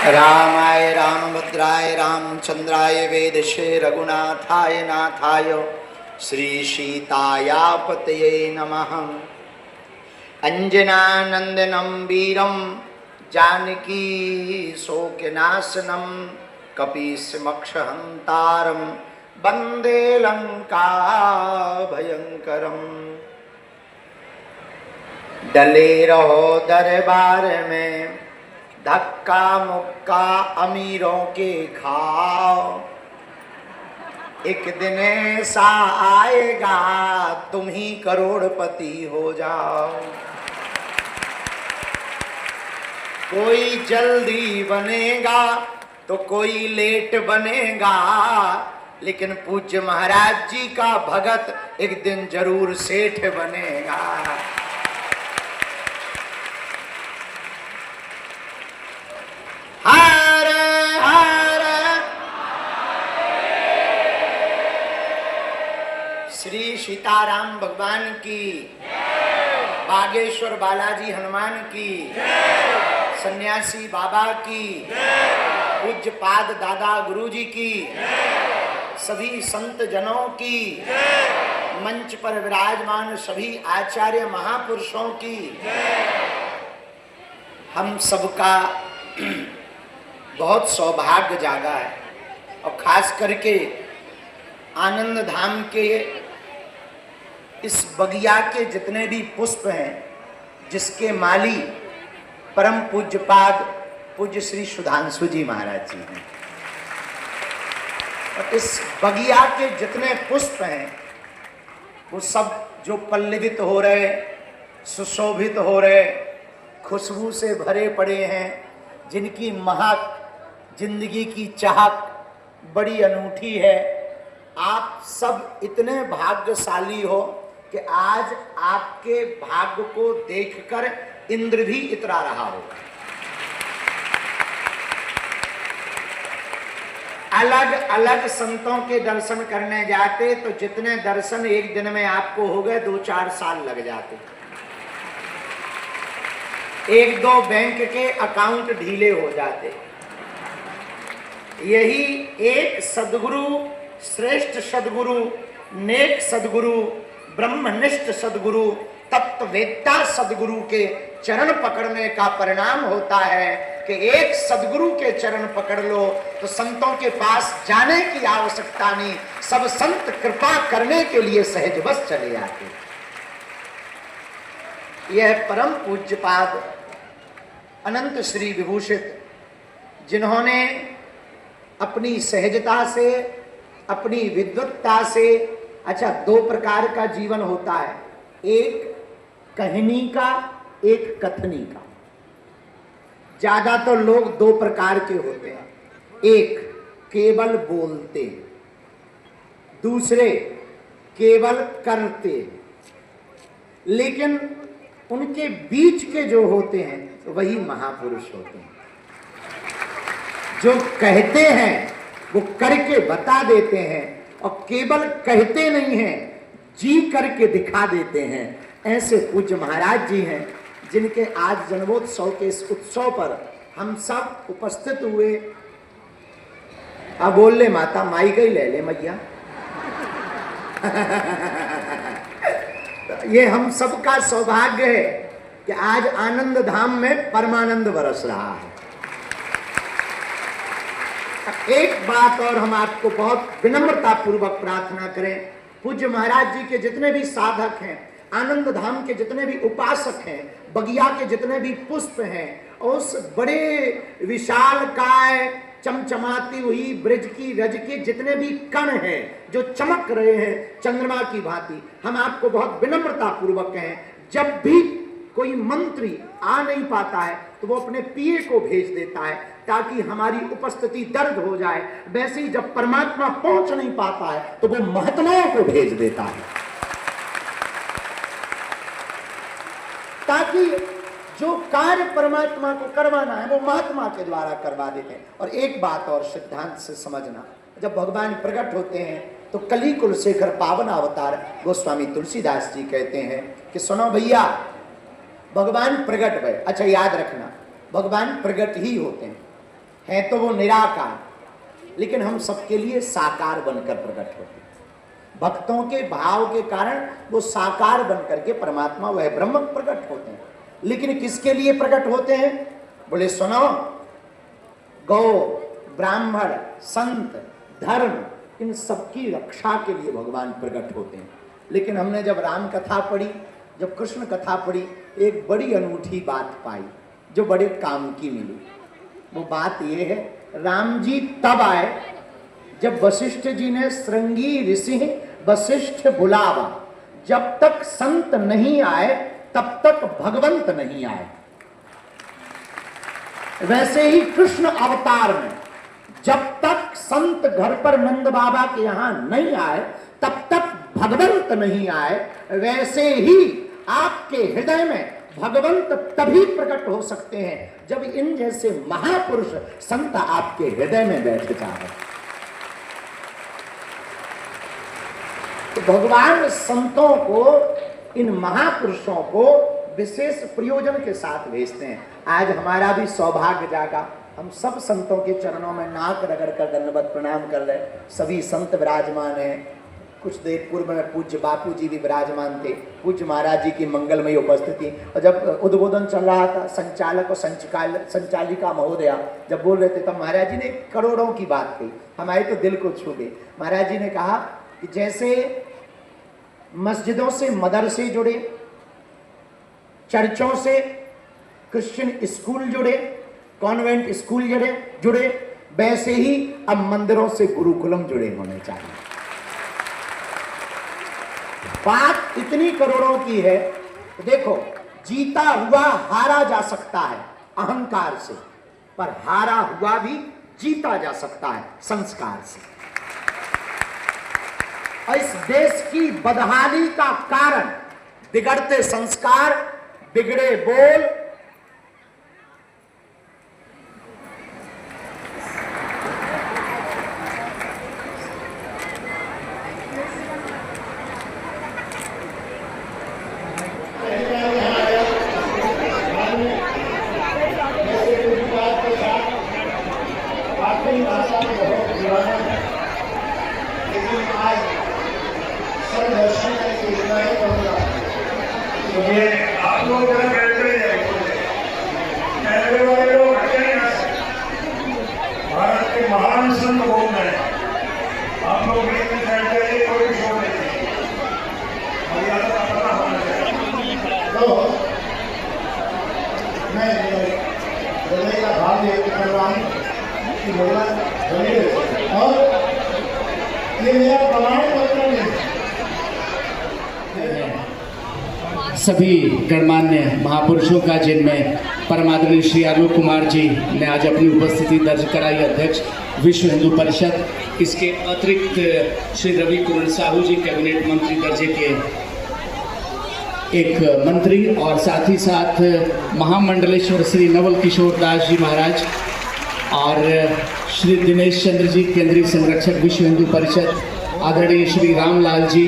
रामाय रामभद्राय रामचंद्राय वेदसे रघुनाथाय नाथाय श्री सीतायापतये नमः। अंजनानंदनं वीरं जानकी शोकनाशनं कपीशमक्षहंतारं वंदे लंका भयंकरम्। डले रहो दरबार में धक्का मुक्का अमीरों के खाओ, एक दिन ऐसा आएगा तुम ही करोड़पति हो जाओ। कोई जल्दी बनेगा तो कोई लेट बनेगा, लेकिन पूज्य महाराज जी का भगत एक दिन जरूर सेठ बनेगा। हर हर श्री सीताराम भगवान की, बागेश्वर बालाजी हनुमान की, सन्यासी बाबा की, पूज्य पाद दादा गुरुजी की, सभी संत जनों की, मंच पर विराजमान सभी आचार्य महापुरुषों की, हम सबका बहुत सौभाग्य जागा है। और खास करके आनंद धाम के इस बगिया के जितने भी पुष्प हैं, जिसके माली परम पूज्यपाद पूज्य श्री सुधांशु जी महाराज जी हैं, और इस बगिया के जितने पुष्प हैं वो सब जो पल्लवित हो रहे, सुशोभित हो रहे, खुशबू से भरे पड़े हैं, जिनकी महक जिंदगी की चाहक बड़ी अनूठी है। आप सब इतने भाग्यशाली हो कि आज आपके भाग्य को देखकर इंद्र भी इतरा रहा होगा। अलग अलग संतों के दर्शन करने जाते तो जितने दर्शन एक दिन में आपको हो गए 2-4 साल लग जाते। एक दो बैंक के अकाउंट ढीले हो जाते। यही एक सद्गुरु, श्रेष्ठ सद्गुरु, नेक सद्गुरु, ब्रह्मनिष्ठ सद्गुरु, तत्ववेत्ता सद्गुरु के चरण पकड़ने का परिणाम होता है कि एक सद्गुरु के चरण पकड़ लो तो संतों के पास जाने की आवश्यकता नहीं, सब संत कृपा करने के लिए सहज बस चले आते। यह परम पूज्यपाद अनंत श्री विभूषित, जिन्होंने अपनी सहजता से, अपनी विद्वत्ता से, अच्छा 2 प्रकार का जीवन होता है, एक कहनी का, एक कथनी का। ज्यादा तो लोग 2 प्रकार के होते हैं, एक केवल बोलते, दूसरे केवल करते। लेकिन उनके बीच के जो होते हैं वही महापुरुष होते हैं, जो कहते हैं वो करके बता देते हैं, और केवल कहते नहीं हैं, जी करके दिखा देते हैं। ऐसे पूज्य महाराज जी हैं, जिनके आज जन्मोत्सव के इस उत्सव पर हम सब उपस्थित हुए। अब बोल ले माता, माई गई ले ले मैया। ये हम सबका सौभाग्य है कि आज आनंद धाम में परमानंद बरस रहा है। एक बात और हम आपको बहुत विनम्रता पूर्वक प्रार्थना करें, पूज्य महाराज जी के जितने भी साधक हैं, आनंद धाम के जितने भी उपासक हैं, बगिया के जितने भी पुष्प हैं, उस बड़े विशाल काय चमचमाती हुई ब्रज की रज के जितने भी कण हैं जो चमक रहे हैं चंद्रमा की भांति, हम आपको बहुत विनम्रता पूर्वक कहें, जब भी कोई मंत्री आ नहीं पाता है तो वो अपने पीए को भेज देता है ताकि हमारी उपस्थिति दर्ज हो जाए। वैसे ही जब परमात्मा पहुंच नहीं पाता है तो वो महात्माओं को भेज देता है, ताकि जो कार्य परमात्मा को करवाना है वो महात्मा के द्वारा करवा देते हैं। और एक बात और सिद्धांत से समझना, जब भगवान प्रकट होते हैं तो कली कुल शेखर पावन अवतार गोस्वामी तुलसीदास जी कहते हैं कि सुनो भैया, भगवान प्रकट भय। अच्छा याद रखना, भगवान प्रकट ही होते हैं, है तो वो निराकार, लेकिन हम सबके लिए साकार बनकर प्रकट होते हैं। भक्तों के भाव के कारण वो साकार बनकर के परमात्मा वह ब्रह्म प्रकट होते हैं। लेकिन किसके लिए प्रकट होते हैं? बोले सुनो, गौ, ब्राह्मण, संत, धर्म, इन सबकी रक्षा के लिए भगवान प्रकट होते हैं। लेकिन हमने जब राम कथा पढ़ी, जब कृष्ण कथा पढ़ी, एक बड़ी अनूठी बात पाई जो बड़े काम की मिली। वो बात ये है, राम जी तब आए जब वशिष्ठ जी ने श्रृंगी ऋषि वशिष्ठ बुलावा। जब तक संत नहीं आए तब तक भगवंत नहीं आए। वैसे ही कृष्ण अवतार में जब तक संत घर पर नंद बाबा के यहां नहीं आए तब तक भगवंत नहीं आए। वैसे ही आपके हृदय में भगवंत तभी प्रकट हो सकते हैं जब इन जैसे महापुरुष संत आपके हृदय में बैठ जाए। तो भगवान संतों को, इन महापुरुषों को विशेष प्रयोजन के साथ भेजते हैं। आज हमारा भी सौभाग्य जागा, हम सब संतों के चरणों में नाक रगड़ कर दंडवत प्रणाम कर रहे। सभी संत विराजमान हैं। कुछ देर पूर्व में पूज्य बापू जी भी विराजमान थे, पूज्य महाराज जी की मंगलमयी उपस्थिति। और जब उद्बोधन चल रहा था, संचालक और संचालिका महोदया जब बोल रहे थे, तब महाराज जी ने करोड़ों की बात कही, हमारे तो दिल को छू गई। महाराज जी ने कहा कि जैसे मस्जिदों से मदरसे जुड़े, चर्चों से क्रिश्चियन स्कूल जुड़े, कॉन्वेंट स्कूल जुड़े, वैसे ही अब मंदिरों से गुरुकुलम जुड़े होने चाहिए। बात इतनी करोड़ों की है। देखो, जीता हुआ हारा जा सकता है अहंकार से, पर हारा हुआ भी जीता जा सकता है संस्कार से। और इस देश की बदहाली का कारण बिगड़ते संस्कार, बिगड़े बोल, आप लोग भारत के महान संत बोल रहे हैं, आप लोग कोई शो नहीं, मर्यादा का पता होना चाहिए। तो मैं हृदय का भाव व्यक्त कर रहा हूँ कि भगवान और ये मेरा प्रमाण पत्र नहीं। सभी गणमान्य महापुरुषों का, जिनमें परमादरणीय श्री आलोक कुमार जी ने आज अपनी उपस्थिति दर्ज कराई, अध्यक्ष विश्व हिंदू परिषद। इसके अतिरिक्त श्री रवि कुमार साहू जी कैबिनेट मंत्री दर्जे के एक मंत्री, और साथ ही साथ महामंडलेश्वर श्री नवल किशोर दास जी महाराज और श्री दिनेश चंद्र जी केंद्रीय संरक्षक विश्व हिंदू परिषद, आदरणीय श्री रामलाल जी,